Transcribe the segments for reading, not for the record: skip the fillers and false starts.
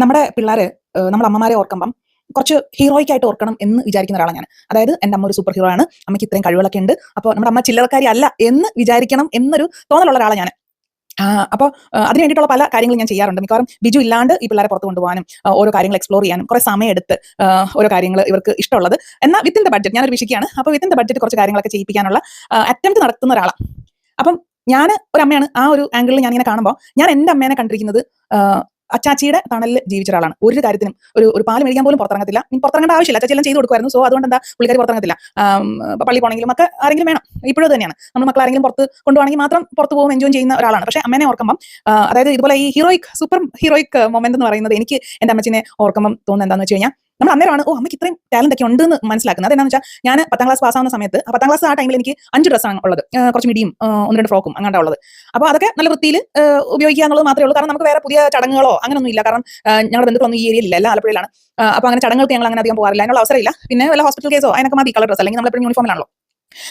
നമ്മുടെ പിള്ളേര് നമ്മുടെ അമ്മമാരെ ഓർക്കുമ്പം കുറച്ച് ഹീറോയിക് ആയിട്ട് ഓർക്കണം എന്ന് വിചാരിക്കുന്ന ഒരാളാണ് ഞാൻ. അതായത് എൻ്റെ അമ്മ ഒരു സൂപ്പർ ഹീറോ ആണ്, അമ്മയ്ക്ക് ഇത്രയും കഴിവുകളൊക്കെ ഉണ്ട്, അപ്പോൾ നമ്മുടെ അമ്മ ചില്ലറക്കാരി അല്ല എന്ന് വിചാരിക്കണം എന്നൊരു തോന്നലുള്ള ഒരാളാണ് ഞാൻ. അപ്പോൾ അതിന് വേണ്ടിയിട്ടുള്ള പല കാര്യങ്ങളും ഞാൻ ചെയ്യാറുണ്ട്. മിക്കവാറും ബിജു ഇല്ലാണ്ട് ഈ പിള്ളേരെ പുറത്ത് കൊണ്ടുപോകാനും ഓരോ കാര്യങ്ങൾ എക്സ്പ്ലോർ ചെയ്യാനും കുറേ സമയമെടുത്ത് ഓരോ കാര്യങ്ങൾ ഇവർക്ക് ഇഷ്ടമുള്ളത് എന്നാൽ വിത്തിൻ ദ ബഡ്ജറ്റ്, ഞാനൊരു വിഷയ്ക്കാണ്, അപ്പോൾ വിത്തിൻ ദ ബഡ്ജറ്റ് കുറച്ച് കാര്യങ്ങളൊക്കെ ചെയ്യിപ്പിക്കാനുള്ള അറ്റംപ്റ്റ് നടത്തുന്ന ഒരാളാണ്. അപ്പം ഞാൻ ഒരു അമ്മയാണ്. ആ ഒരു ആംഗിളിൽ ഞാനിങ്ങനെ കാണുമ്പോൾ ഞാൻ എൻ്റെ അമ്മേനെ കണ്ടിരിക്കുന്നത് അച്ചാച്ചിയുടെ തണലിൽ ജീവിച്ച ഒരാളാണ്. ഒരു കാര്യത്തിനും ഒരു പാല് മേടിക്കാൻ പോലും പുറത്തിറങ്ങത്തില്ല. പുറത്തിറങ്ങേണ്ട ആവശ്യമില്ല, അച്ചാച്ചി എല്ലാം ചെയ്ത് കൊടുക്കുമായിരുന്നു. സോ അതുകൊണ്ട് എന്താ പുള്ളിക്കാരി പുറത്തിറങ്ങത്തില്ല. പള്ളി പോകണമെങ്കിലും ഒക്കെ ആരെങ്കിലും വേണം. ഇപ്പോഴും തന്നെയാണ്, നമ്മൾ മക്കൾ ആരെങ്കിലും പുറത്ത് കൊണ്ടുപോകണമെങ്കിൽ മാത്രം പുറത്ത് പോകും, എൻജോയ് ചെയ്യുന്ന ഒരാളാണ്. പക്ഷേ അമ്മേനെ ഓർക്കുമ്പം അതായത് ഇതുപോലെ ഈ സൂപ്പർ ഹീറോയിക് മൊമെന്റ് എന്ന് പറയുന്നത് എനിക്ക് എൻ്റെ അമ്മച്ചിനെ ഓർക്കുമ്പം തോന്നുന്നത് എന്താണെന്ന് വെച്ച് കഴിഞ്ഞാൽ, നമ്മൾ അന്നേരമാണ് അമ്മയ്ക്ക് ഇത്രയും ടാലന്റ് ഒക്കെ ഉണ്ടെന്ന് മനസ്സിലാക്കുന്നത്. അതെന്താണെന്ന് വെച്ചാൽ, ഞാൻ 10ാം ക്ലാസ് പാസ്സാവുന്ന സമയത്ത്, 10ാം ക്ലാസ് ആ ടൈമിൽ എനിക്ക് 5 ഡ്രസ്സാണ് ഉള്ളത്, കുറച്ച് മിഡിയും 1-2 ഫ്രോക്കും അങ്ങനെയാണ് ഉള്ളത്. അപ്പോൾ അതൊക്കെ നല്ല വൃത്തിയിൽ ഉപയോഗിക്കുക എന്നുള്ളത് മാത്രമേ ഉള്ളൂ. കാരണം നമുക്ക് വേറെ പുതിയ ചടങ്ങുകളോ അങ്ങനെയൊന്നും ഇല്ല. കാരണം ഞങ്ങളുടെ ബന്ധുക്കളൊന്നും ഈ ഏരിയയിലില്ല, എല്ലാം ആലപ്പുഴയിലാണ്. അപ്പോൾ അങ്ങനെ ചടങ്ങുകൾക്ക് ഞങ്ങൾ അങ്ങനെ അധികം പോകാറില്ല, അതിനുള്ള അവസരമില്ല. പിന്നെ വല്ല ഹോസ്പിറ്റൽ കേസോ അതിനൊക്കെ മതി കളർ ഡ്രസ്, അല്ലെങ്കിൽ നമ്മളെപ്പോഴും യൂണിഫോമിലാണല്ലോ.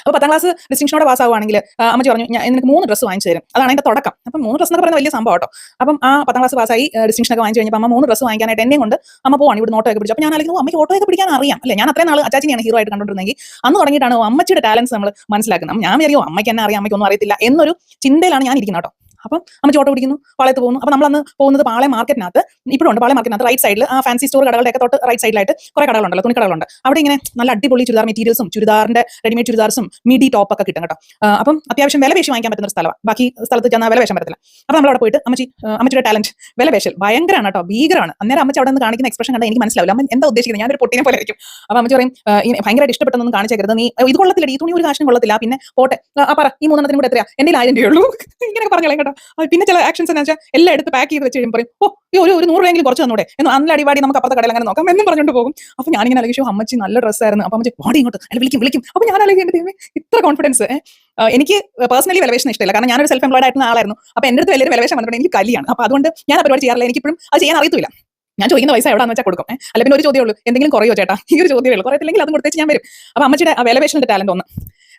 അപ്പോൾ 10ാം ക്ലാസ് ഡിസ്റ്റിങ്ഷനോടെ പാസ്സാവുകയാണെങ്കിൽ അമ്മച്ചി പറഞ്ഞു, എനിക്ക് 3 ഡ്രസ്സ് വാങ്ങിച്ചു തരും. അതാണ് അതിന്റെ തുടക്കം. അപ്പം 3 ഡ്രസ്സ് എന്നൊക്കെ പറയുന്നത് വലിയ സംഭവം കേട്ടോ. അപ്പം ആ 10ാം ക്ലാസ് പാസ്സായി ഡിസ്റ്റിങ്ഷനൊക്കെ വാങ്ങിച്ചു കഴിഞ്ഞപ്പോൾ അമ്മ 3 ഡ്രസ്സ് വാങ്ങിക്കാനായിട്ട് എന്നെ കൊണ്ട് അമ്മ പോവാണ്, ഇവിടെ ഓട്ടോ ഒക്കെ പിടിച്ചു. അപ്പോൾ ഞാൻ അല്ലെങ്കിൽ അമ്മയ്ക്ക് ഓട്ടോ ഒക്കെ പിടിക്കാൻ അറിയാം അല്ലേ. ഞാൻ അത്രയും നാൾ അച്ചാച്ചിനെയാണ് ഹീറോ ആയിട്ട് കണ്ടുകൊണ്ടിരുന്നെങ്കിൽ അന്ന് തുടങ്ങിയിട്ടാണ് അമ്മച്ചിയുടെ ടാലൻസ് നമ്മൾ മനസ്സിലാക്കുന്നത്. ഞാൻ വിചാരിക്കും അമ്മയ്ക്ക് എന്നെ അറിയാം, അമ്മയ്ക്കൊന്നും അറിയത്തില്ല എന്നൊരു ചിന്തയിലാണ് ഞാൻ ഇരിക്കുന്നത് കേട്ടോ. അപ്പം അമ്മച്ചി ഓട്ടോ പിടിക്കുന്നു, പാളയത്ത് പോകുന്നു. അപ്പോൾ നമ്മളന്ന് പോകുന്നത് പാളയം മാർക്കറ്റിനകത്ത്, ഇപ്പോഴുണ്ട് പാളയം മാർക്കറ്റിനകത്ത് റൈറ്റ് സൈഡിൽ ആ ഫാൻസി സ്റ്റോർ കടകളുടെ ഒക്കെ തൊട്ട് റൈറ്റ് സൈഡിലായിട്ട് കുറേ കടകളുണ്ടല്ലോ, തുണിക്കടകളുണ്ട്. അവിടെ ഇങ്ങനെ നല്ല അടിപൊളി ചുരിദാർ മെറ്റീരിയൽസും ചുരിദാറിന്റെ റെഡിമേഡ് ചുരിദാർസും മിഡി ടോപ്പ് ഒക്കെ കിട്ടും കേട്ടോ. അപ്പം അത്യാവശ്യം വില പേശി വാങ്ങിക്കാൻ പറ്റുന്ന ഒരു സ്ഥലമാണ്. ബാക്കി സ്ഥലത്ത് ചെന്നാൽ വില പേശാൻ പറ്റത്തില്ല. അപ്പോൾ നമ്മളവിടെ പോയിട്ട് അമ്മച്ചിയുടെ ടാലന്റ് വില പേശൽ ഭയങ്കരമാണ് കേട്ടോ, ഭീകരമാണ്. അന്നേരം അമ്മച്ചി അവിടെ നിന്ന് കാണിക്കുന്ന എക്സ്പ്രഷൻ കണ്ടാൽ എനിക്ക് മനസ്സിലാവില്ല അമ്മ എന്താ ഉദ്ദേശിക്കുന്നത്. ഞാനൊരു പൊട്ടിനെ പോലെ ആയിരിക്കും. അപ്പോൾ അമ്മച്ചി പറയും, ഭയങ്കരമായിട്ട് ഇഷ്ടപ്പെട്ടൊന്നും കാണിച്ചേക്കരുത്, നീ ഇത് കൊള്ളത്തില്ല, ഈ തുണി ഒരു കാശിനും കൊള്ളത്തില്ല, പിന്നെ പോട്ടെ പറ ഈ 3 കൂടെ എത്രയാ, എൻ്റെ 1000 രൂപയുള്ളൂ ഇങ്ങനെ പറഞ്ഞോളാം കേട്ടോ. പിന്നെ ചില ആക്ഷൻസ് എന്ന് വെച്ചാൽ എല്ലാം എടുത്ത് പാക്ക് ചെയ്ത് വെച്ച് കഴിയുമ്പോൾ പറയും, ഒരു 100 രൂപയെങ്കിലും കുറച്ച് തന്നൂടെ എന്ന്, നല്ല അടിപാടി നമുക്ക് അപ്പുറത്തെ കടയിൽ അങ്ങനെ നോക്കാം എന്നും പറഞ്ഞുകൊണ്ട് പോകും. അപ്പോൾ ഞാനിങ്ങനെ ആലോചിച്ചു, അമ്മച്ചി നല്ല ഡ്രസ്സായിരുന്നു. അപ്പോൾ അമ്മച്ചി ബോഡി ഇങ്ങോട്ട് അല്ല വിളിക്കും. അപ്പോൾ ഞാൻ ആലോചിക്കേണ്ടത് ഇത്ര കോൺഫിഡൻസ്. എനിക്ക് പേഴ്സണലി വിലവേശം ഇഷ്ടമില്ല, കാരണം ഞാനൊരു സെൽഫ് എംപ്ലോയ്ഡ് ആയിട്ടുള്ള ആളായിരുന്നു. അപ്പോൾ എൻ്റെ അടുത്ത് വലിയൊരു വിലവേശം വന്നിട്ടുണ്ട്, എനിക്ക് കലിയാണ്. അപ്പോൾ അതുകൊണ്ട് ഞാൻ ആ പരിപാടി ചെയ്യാറില്ല. എനിക്കിപ്പോഴും അത് ചെയ്യാൻ അറിയത്തില്ല. ഞാൻ ചോദിക്കുന്ന പൈസ എവിടെയാണെന്ന് വെച്ചാൽ കൊടുക്കും. അല്ല പിന്നെ ഒരു ചോദ്യമേ ഉള്ളൂ, എന്തെങ്കിലും കുറയോ ചേട്ടാ, ഈ ഒരു ചോദ്യമേ ഉള്ളൂ. കുറയത്തില്ലെങ്കിൽ അതും കൊടുത്തേച്ച് ഞാൻ വരും. അപ്പോൾ അമ്മച്ചിയുടെ വിലവേഷൻ്റെ ടാലന്റ് ഒന്ന്.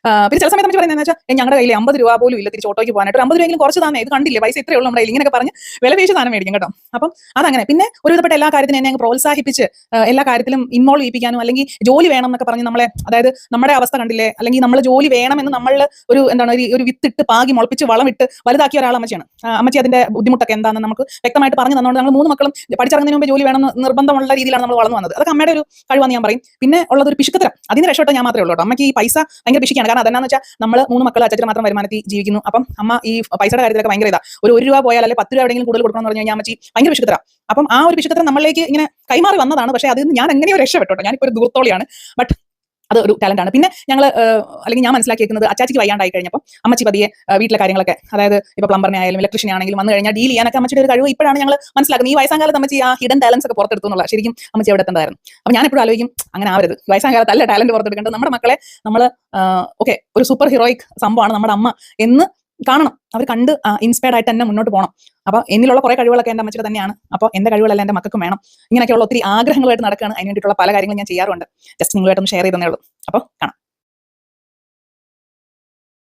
പിന്നെ ചില സമയത്ത് അമ്മച്ചി പറയുന്നത് വെച്ചാൽ, ഞങ്ങളുടെ കയ്യിൽ 50 രൂപ പോലും ഇല്ല തിരിച്ച് ഓട്ടോയ്ക്ക് പോകാനായിട്ട്, 50 രൂപയെങ്കിലും കുറച്ച് തന്നെ, ഇത് കണ്ടില്ലേ പൈസ ഇത്രയേ ഉള്ളൂ നമ്മുടെ കയ്യിൽ, ഇങ്ങനെയൊക്കെ പറഞ്ഞ് വില പേശി സാധനം മേടിക്കും കേട്ടോ. അപ്പം അതങ്ങനെ. പിന്നെ ഒരുവിധപ്പെട്ട എല്ലാ കാര്യത്തിനും എന്നെ അങ്ങ് പ്രോത്സാഹിപ്പിച്ച് എല്ലാ കാര്യത്തിലും ഇൻവോൾവ് ചെയ്യിപ്പിക്കാനും, അല്ലെങ്കിൽ ജോലി വേണം എന്നൊക്കെ പറഞ്ഞ് നമ്മളെ, അതായത് നമ്മുടെ അവസ്ഥ കണ്ടില്ലേ, അല്ലെങ്കിൽ നമ്മൾ ജോലി വേണമെന്ന് നമ്മളിൽ ഒരു വിത്തിട്ട് പാകി മുളപ്പിച്ച് വളമിട്ട് വലുതാക്കിയ ഒരാൾ അമ്മച്ചിയാണ്. അമ്മച്ചി അതിന്റെ ബുദ്ധിമുട്ടൊക്കെ എന്താണെന്ന് നമുക്ക് വ്യക്തമായിട്ട് പറഞ്ഞു തന്നുകൊണ്ട് ഞങ്ങൾ 3 മക്കളും പഠിച്ചിറങ്ങുന്നതിന് മുമ്പ് ജോലി വേണമെന്ന് നിർബന്ധമുള്ള രീതിയിലാണ് നമ്മൾ വളർന്നു വന്നത്. അതൊക്കെ അമ്മയുടെ ഒരു കഴിവാന്ന് ഞാൻ പറയും. പിന്നെ ഉള്ളത് ഒരു പിശുക്കത്തരം, അതിന് രക്ഷപ്പെട്ട ഞാൻ മാത്രമേ ഉള്ളൂ കേട്ടോ. അമ്മയ്ക്ക് ഈ പൈസ ഭയങ്കര പിശിക്കാണ്. കാരണം അതെന്നാന്ന് വെച്ചാൽ നമ്മൾ 3 മക്കൾ അച്ഛന് മാത്രം വരുമാനത്തിൽ ജീവിക്കുന്നു. അപ്പം അമ്മ ഈ പൈസയുടെ കാര്യത്തിലൊക്കെ ഭയങ്കര ഇതാ. ഒരു രൂപ പോയാൽ അല്ലെങ്കിൽ 10 രൂപ എവിടെയെങ്കിലും കൂടുതൽ കൊടുക്കണം എന്ന് പറഞ്ഞു കഴിഞ്ഞാൽ അമ്മച്ചി ഭയങ്കര പിശുക്കത്തരം. അപ്പം ആ ഒരു പിശുക്കത്തരം നമ്മളിലേക്ക് ഇങ്ങനെ കൈമാറി വന്നതാണ്. പക്ഷേ അതിൽ ഞാൻ എങ്ങനെയോ രക്ഷപ്പെട്ടു. ഞാനിപ്പോൾ ഒരു ദൂർത്തോളിയാണ്. ബട്ട് അത് ഒരു ടാലന്റ് ആണ്. പിന്നെ ഞങ്ങൾ അല്ലെങ്കിൽ ഞാൻ മനസ്സിലാക്കിയിരിക്കുന്നത്, അച്ചാച്ചിക്ക് വയ്യാണ്ടായി കഴിഞ്ഞപ്പോൾ അമ്മച്ചി പതിയെ വീട്ടിലെ കാര്യങ്ങളൊക്കെ, അതായത് ഇപ്പോൾ പ്ലംബറിനെ ആയാലും ഇലക്ട്രീഷ്യൻ ആണെങ്കിലും വന്നു കഴിഞ്ഞാൽ ഡീൽ ചെയ്യാനൊക്കെ അമ്മച്ചിയുടെ ഒരു കഴിവ് ഇപ്പോഴാണ് ഞങ്ങൾ മനസ്സിലാക്കുന്നത്. ഈ വയസ്സാം കാലത്ത് അമ്മച്ചി ആ ഹിഡൻ ടാലൻസ് ഒക്കെ പുറത്തെടുത്തു എന്നുള്ള ശരിക്കും അമ്മച്ചി അവിടെ എത്തേണ്ടതായിരുന്നു. അപ്പോൾ ഞാൻ എപ്പോഴും ആലോചിക്കും, അങ്ങനെ ആവരുത്. വയസ്സാം കാലത്ത് അല്ല ടാലന്റ് പുറത്തെടുക്കേണ്ടത്. നമ്മുടെ മക്കളെ നമ്മൾ ഒരു സൂപ്പർ ഹീറോയിക് സംഭവമാണ് നമ്മുടെ അമ്മ എന്ന് കാണണം. അവർ കണ്ട് ഇൻസ്പയർഡ് ആയിട്ട് തന്നെ മുന്നോട്ട് പോകണം. അപ്പോൾ എന്നിലുള്ള കുറേ കഴിവുകളൊക്കെ എൻ്റെ അമ്മച്ചിയുടെ തന്നെയാണ്. അപ്പോൾ എൻ്റെ കഴിവുകളെല്ലാം എൻ്റെ മക്കൾക്കും വേണം. ഇങ്ങനെയൊക്കെയുള്ള ഒത്തിരി ആഗ്രഹങ്ങളായിട്ട് നടക്കുകയാണ്. അതിന് വേണ്ടിയിട്ടുള്ള പല കാര്യങ്ങളും ഞാൻ ചെയ്യാറുണ്ട്. ജസ്റ്റ് നിങ്ങളുമായിട്ടൊന്ന് ഷെയർ ചെയ്തേ ഉള്ളൂ. അപ്പോൾ കാണാം.